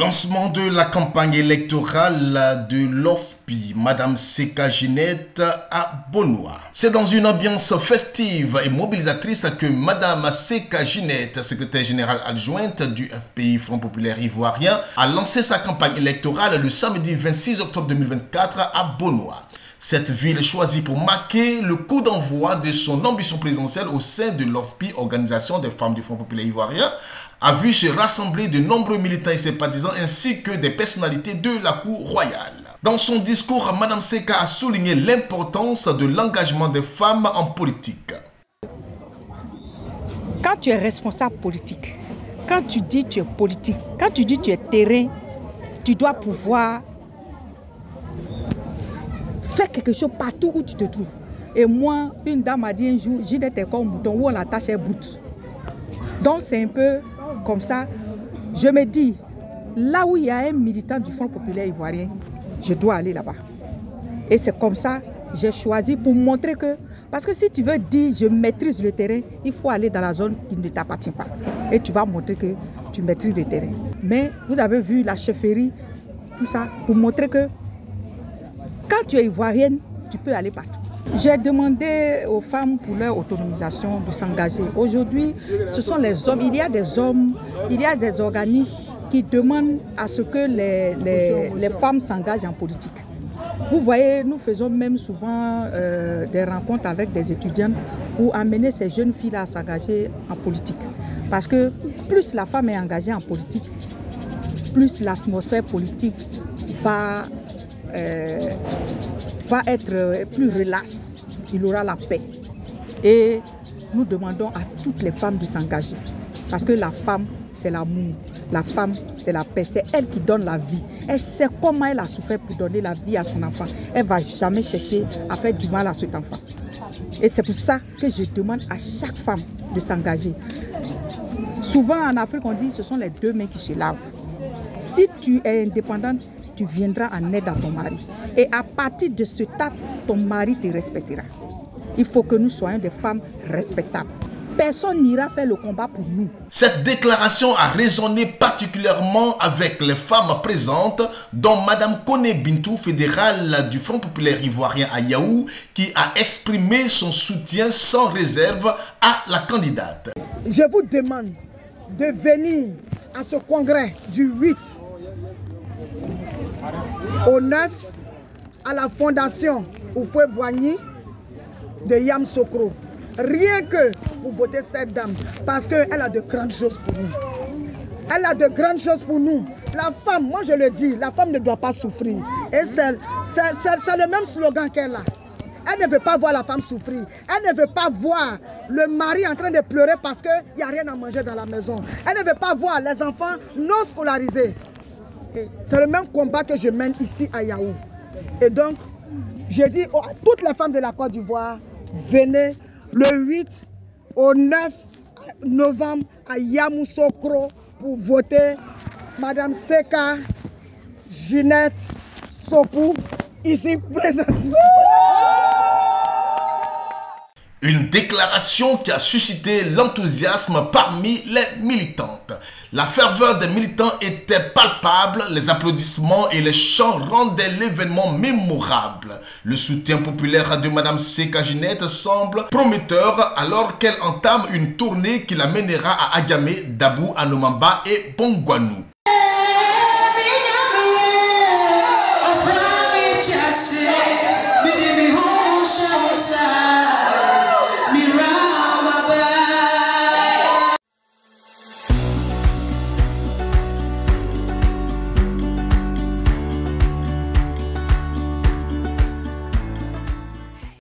Lancement de la campagne électorale de l'OFPI, Madame Seka Ginette à Bonoua. C'est dans une ambiance festive et mobilisatrice que Madame Seka Ginette, secrétaire générale adjointe du FPI Front Populaire Ivoirien, a lancé sa campagne électorale le samedi 26 octobre 2024 à Bonoua. Cette ville choisie pour marquer le coup d'envoi de son ambition présidentielle au sein de l'OFPI, Organisation des femmes du Front Populaire Ivoirien, a vu se rassembler de nombreux militants et sympathisants ainsi que des personnalités de la cour royale. Dans son discours, Mme Seka a souligné l'importance de l'engagement des femmes en politique. Quand tu es responsable politique, quand tu dis tu es politique, quand tu dis tu es terrain, tu dois pouvoir faire quelque chose partout où tu te trouves. Et moi, une dame m'a dit un jour, j'ai des comme mouton où on attache un bout. Donc c'est un peu comme ça. Je me dis, là où il y a un militant du Front Populaire Ivoirien, je dois aller là-bas. Et c'est comme ça que j'ai choisi pour montrer que, parce que si tu veux dire je maîtrise le terrain, il faut aller dans la zone qui ne t'appartient pas. Et tu vas montrer que tu maîtrises le terrain. Mais vous avez vu la chefferie, tout ça, pour montrer que quand tu es ivoirienne, tu peux aller partout. J'ai demandé aux femmes pour leur autonomisation de s'engager. Aujourd'hui, ce sont les hommes. Il y a des hommes, il y a des organismes qui demandent à ce que les femmes s'engagent en politique. Vous voyez, nous faisons même souvent des rencontres avec des étudiants pour amener ces jeunes filles à s'engager en politique. Parce que plus la femme est engagée en politique, plus l'atmosphère politique va être plus relaxe, il aura la paix. Et nous demandons à toutes les femmes de s'engager. Parce que la femme, c'est l'amour. La femme, c'est la paix. C'est elle qui donne la vie. Elle sait comment elle a souffert pour donner la vie à son enfant. Elle ne va jamais chercher à faire du mal à cet enfant. Et c'est pour ça que je demande à chaque femme de s'engager. Souvent en Afrique, on dit que ce sont les deux mains qui se lavent. Si tu es indépendante, tu viendras en aide à ton mari. Et à partir de ce tas, ton mari te respectera. Il faut que nous soyons des femmes respectables. Personne n'ira faire le combat pour nous. Cette déclaration a résonné particulièrement avec les femmes présentes, dont Mme Kone Bintou, fédérale du Front Populaire Ivoirien à Yaou, qui a exprimé son soutien sans réserve à la candidate. Je vous demande de venir à ce congrès du 8 au 9 à la fondation Oufoué-Boigny de Yamoussoukro. Rien que pour voter cette dame, parce qu'elle a de grandes choses pour nous. Elle a de grandes choses pour nous. La femme, moi je le dis, la femme ne doit pas souffrir. Et c'est le même slogan qu'elle a. Elle ne veut pas voir la femme souffrir. Elle ne veut pas voir le mari en train de pleurer parce qu'il n'y a rien à manger dans la maison. Elle ne veut pas voir les enfants non scolarisés. C'est le même combat que je mène ici à Yaou. Et donc, je dis à toutes les femmes de la Côte d'Ivoire, venez le 8 au 9 novembre à Yamoussoukro pour voter Madame Seka Ginette Sopou, ici présente. Une déclaration qui a suscité l'enthousiasme parmi les militantes. La ferveur des militants était palpable, les applaudissements et les chants rendaient l'événement mémorable. Le soutien populaire de Mme Seka Ginette semble prometteur alors qu'elle entame une tournée qui la mènera à Agamé, Dabou, Anomamba et Bongwanou. Just